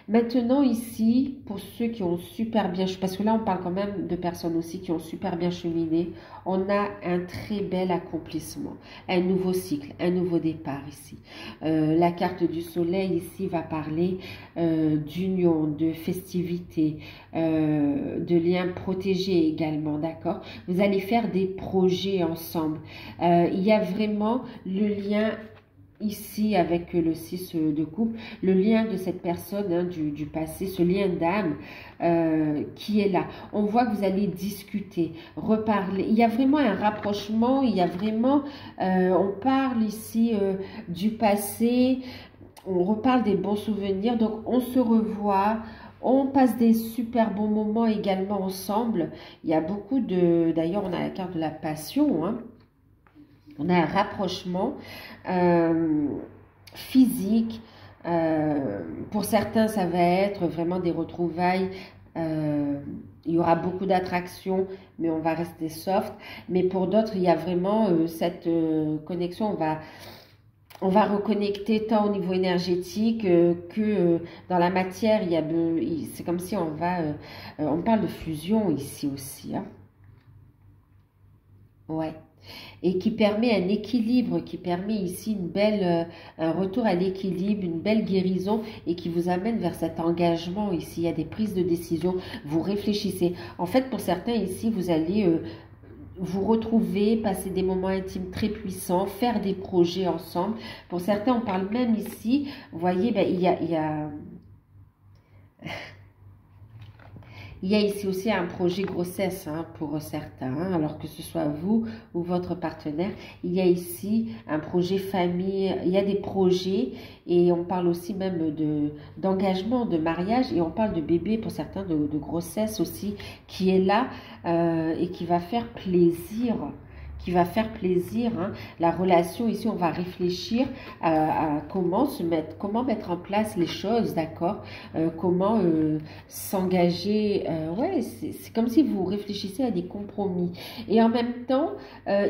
A: Maintenant ici, pour ceux qui ont super bien, parce que là on parle quand même de personnes aussi qui ont super bien cheminé, on a un très bel accomplissement, un nouveau cycle, un nouveau départ ici. La carte du soleil ici va parler d'union, de festivité, de liens protégés également, d'accord? Vous allez faire des projets ensemble. Il y a vraiment le lien ici avec le 6 de coupe, le lien de cette personne hein, du passé, ce lien d'âme qui est là. On voit que vous allez discuter, reparler. Il y a vraiment un rapprochement, il y a vraiment, on parle ici du passé, on reparle des bons souvenirs, donc on se revoit. On passe des super bons moments également ensemble. Il y a beaucoup de... D'ailleurs, on a la carte de la passion, hein. On a un rapprochement physique. Pour certains, ça va être vraiment des retrouvailles. Il y aura beaucoup d'attractions, mais on va rester soft. Mais pour d'autres, il y a vraiment cette connexion. On va reconnecter tant au niveau énergétique que dans la matière. C'est comme si on va... on parle de fusion ici aussi. Hein. Ouais. Et qui permet un équilibre, qui permet ici un retour à l'équilibre, une belle guérison et qui vous amène vers cet engagement ici. Il y a des prises de décision, vous réfléchissez. En fait, pour certains ici, vous allez vous retrouver, passer des moments intimes très puissants, faire des projets ensemble. Pour certains, on parle même ici, vous voyez, ben, il y a Il y a ici aussi un projet grossesse hein, pour certains, hein, alors que ce soit vous ou votre partenaire. Il y a ici un projet famille, il y a des projets et on parle aussi même d'engagement, de mariage et on parle de bébé pour certains, de grossesse aussi qui est là et qui va faire plaisir. Hein. La relation, ici, on va réfléchir à comment mettre en place les choses, d'accord, comment s'engager. Ouais, c'est comme si vous réfléchissez à des compromis. Et en même temps,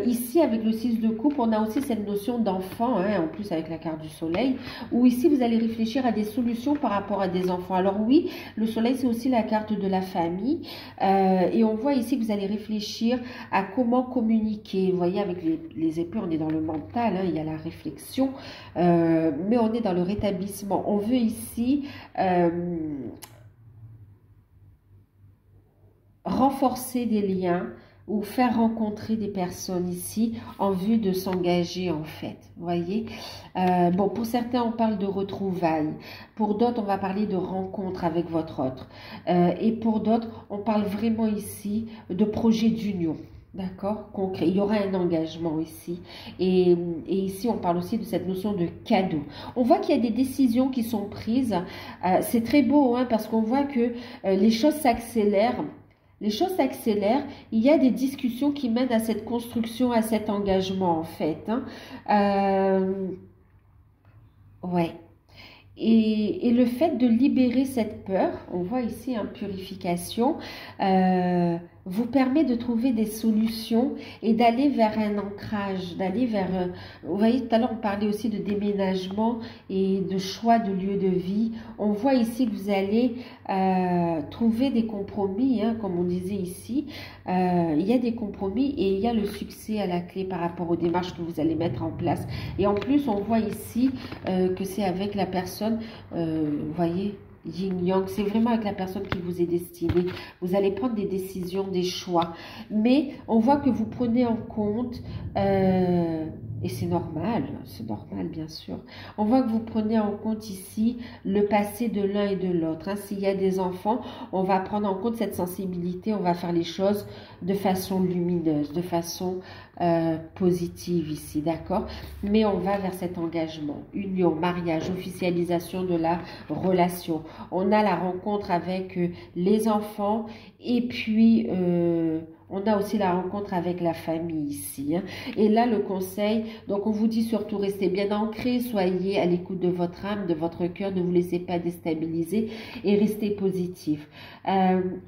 A: ici, avec le 6 de coupe, on a aussi cette notion d'enfant, hein, en plus avec la carte du soleil, où ici, vous allez réfléchir à des solutions par rapport à des enfants. Alors oui, le soleil, c'est aussi la carte de la famille. Et on voit ici que vous allez réfléchir à comment communiquer. Vous voyez, avec les épées, on est dans le mental, hein, il y a la réflexion, mais on est dans le rétablissement. On veut ici renforcer des liens ou faire rencontrer des personnes ici en vue de s'engager en fait, vous voyez. Bon, pour certains, on parle de retrouvailles. Pour d'autres, on va parler de rencontres avec votre autre. Et pour d'autres, on parle vraiment ici de projet d'union. D'accord, concret. Il y aura un engagement ici. Et ici, on parle aussi de cette notion de cadeau. On voit qu'il y a des décisions qui sont prises. C'est très beau, hein, parce qu'on voit que les choses s'accélèrent. Les choses s'accélèrent. Il y a des discussions qui mènent à cette construction, à cet engagement, en fait. Hein. Ouais. Et le fait de libérer cette peur, on voit ici une purification, vous permet de trouver des solutions et d'aller vers un ancrage, d'aller vers... vous voyez, tout à l'heure, on parlait aussi de déménagement et de choix de lieu de vie. On voit ici que vous allez trouver des compromis, hein, comme on disait ici. Il y a des compromis et il y a le succès à la clé par rapport aux démarches que vous allez mettre en place. Et en plus, on voit ici que c'est avec la personne, vous voyez, Yin-Yang, c'est vraiment avec la personne qui vous est destinée. Vous allez prendre des décisions, des choix. Mais on voit que vous prenez en compte, et c'est normal bien sûr. On voit que vous prenez en compte ici le passé de l'un et de l'autre. Hein. S'il y a des enfants, on va prendre en compte cette sensibilité, on va faire les choses de façon lumineuse, de façon positive ici, d'accord? Mais on va vers cet engagement, union, mariage, officialisation de la relation. On a la rencontre avec les enfants et puis on a aussi la rencontre avec la famille ici. Hein. Et là, le conseil, donc on vous dit surtout restez bien ancrés, soyez à l'écoute de votre âme, de votre cœur, ne vous laissez pas déstabiliser et restez positif.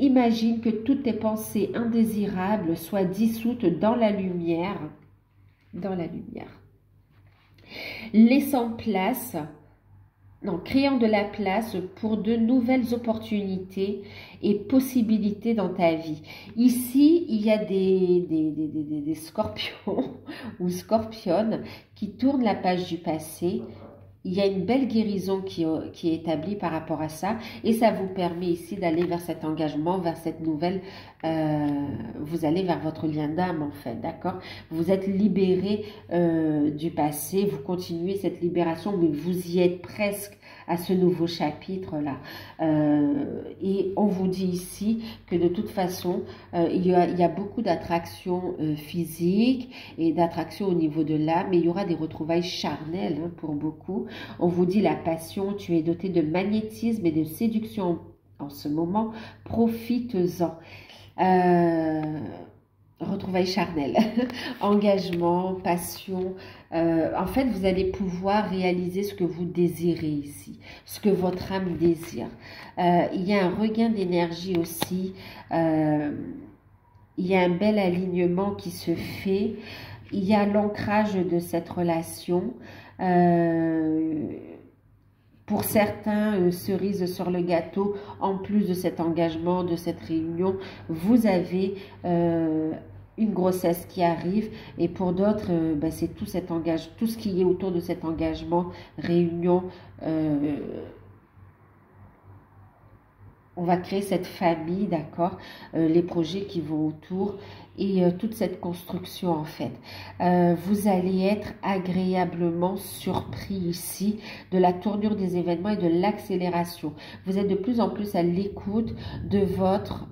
A: Imagine que toutes tes pensées indésirables soient dissoutes dans la lumière. Laissant place... Non, créant de la place pour de nouvelles opportunités et possibilités dans ta vie. Ici, il y a des scorpions ou scorpionnes qui tournent la page du passé. il y a une belle guérison qui est établie par rapport à ça et ça vous permet ici d'aller vers cet engagement, vers cette nouvelle, vous allez vers votre lien d'âme en fait, d'accord? Vous êtes libéré du passé, vous continuez cette libération, mais vous y êtes presque à ce nouveau chapitre-là. Et on vous dit ici que de toute façon, il y a beaucoup d'attractions physiques et d'attractions au niveau de l'âme, mais il y aura des retrouvailles charnelles hein, pour beaucoup. On vous dit la passion, tu es doté de magnétisme et de séduction en ce moment, profites-en. Retrouvailles charnelles, engagement, passion. En fait, vous allez pouvoir réaliser ce que vous désirez ici, ce que votre âme désire. Il y a un regain d'énergie aussi. Il y a un bel alignement qui se fait. Il y a l'ancrage de cette relation. Pour certains, cerise sur le gâteau, en plus de cet engagement, de cette réunion, vous avez une grossesse qui arrive et pour d'autres, c'est tout cet engagement, tout ce qui est autour de cet engagement, réunion, on va créer cette famille, d'accord, les projets qui vont autour et toute cette construction en fait. Vous allez être agréablement surpris ici de la tournure des événements et de l'accélération. Vous êtes de plus en plus à l'écoute de votre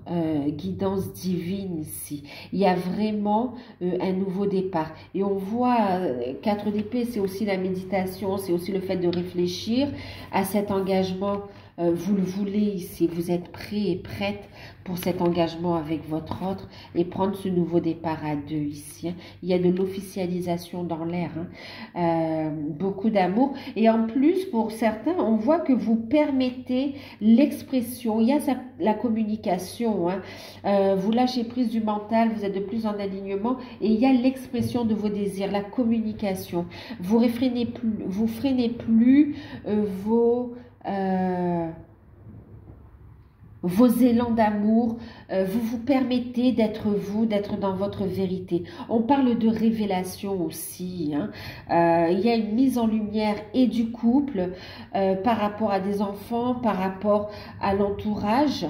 A: guidance divine ici. Il y a vraiment un nouveau départ. Et on voit 4 d'épée, c'est aussi la méditation, c'est aussi le fait de réfléchir à cet engagement. Vous le voulez ici, vous êtes prêt et prête pour cet engagement avec votre autre et prendre ce nouveau départ à deux ici. Hein. Il y a de l'officialisation dans l'air, hein. Beaucoup d'amour. Et en plus, pour certains, on voit que vous permettez l'expression. Il y a la communication. Hein. Vous lâchez prise du mental, vous êtes de plus en alignement et il y a l'expression de vos désirs, la communication. Vous freinez plus vos élans d'amour, vous vous permettez d'être vous, d'être dans votre vérité. On parle de révélation aussi. Hein. Il y a une mise en lumière et du couple par rapport à des enfants, par rapport à l'entourage.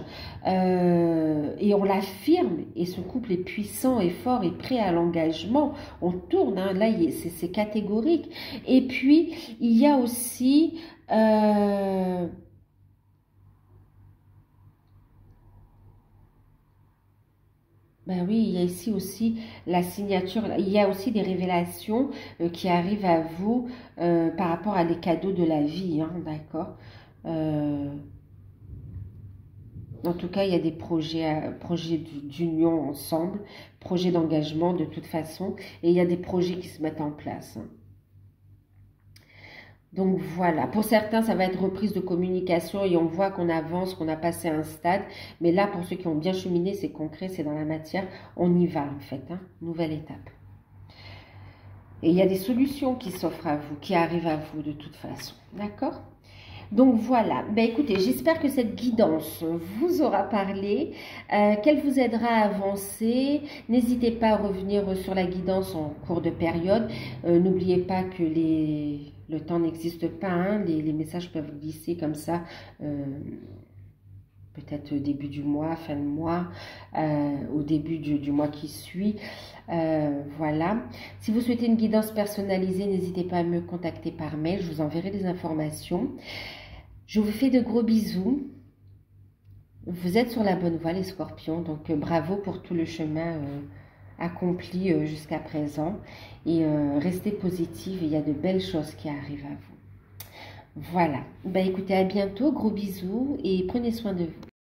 A: Et on l'affirme. Et ce couple est puissant et fort et prêt à l'engagement. On tourne. Hein. Là, c'est catégorique. Et puis, il y a aussi... Ben oui, il y a ici aussi la signature, il y a aussi des révélations qui arrivent à vous par rapport à des cadeaux de la vie, hein, d'accord? En tout cas, il y a des projets d'union ensemble, projets d'engagement de toute façon, et il y a des projets qui se mettent en place. Hein. Donc voilà, pour certains, ça va être reprise de communication et on voit qu'on avance, qu'on a passé un stade. Mais là, pour ceux qui ont bien cheminé, c'est concret, c'est dans la matière, on y va en fait, hein, nouvelle étape. Et il y a des solutions qui s'offrent à vous, qui arrivent à vous de toute façon, d'accord ? Donc voilà, ben écoutez, j'espère que cette guidance vous aura parlé, qu'elle vous aidera à avancer. N'hésitez pas à revenir sur la guidance en cours de période. N'oubliez pas que le temps n'existe pas, hein. Les messages peuvent glisser comme ça, peut-être au début du mois, fin de mois, au début du mois qui suit. Voilà. Si vous souhaitez une guidance personnalisée, n'hésitez pas à me contacter par mail, je vous enverrai des informations. Je vous fais de gros bisous. Vous êtes sur la bonne voie, les scorpions, donc bravo pour tout le chemin accompli jusqu'à présent. Et restez positive, il y a de belles choses qui arrivent à vous. Voilà. Ben, écoutez, à bientôt, gros bisous et prenez soin de vous.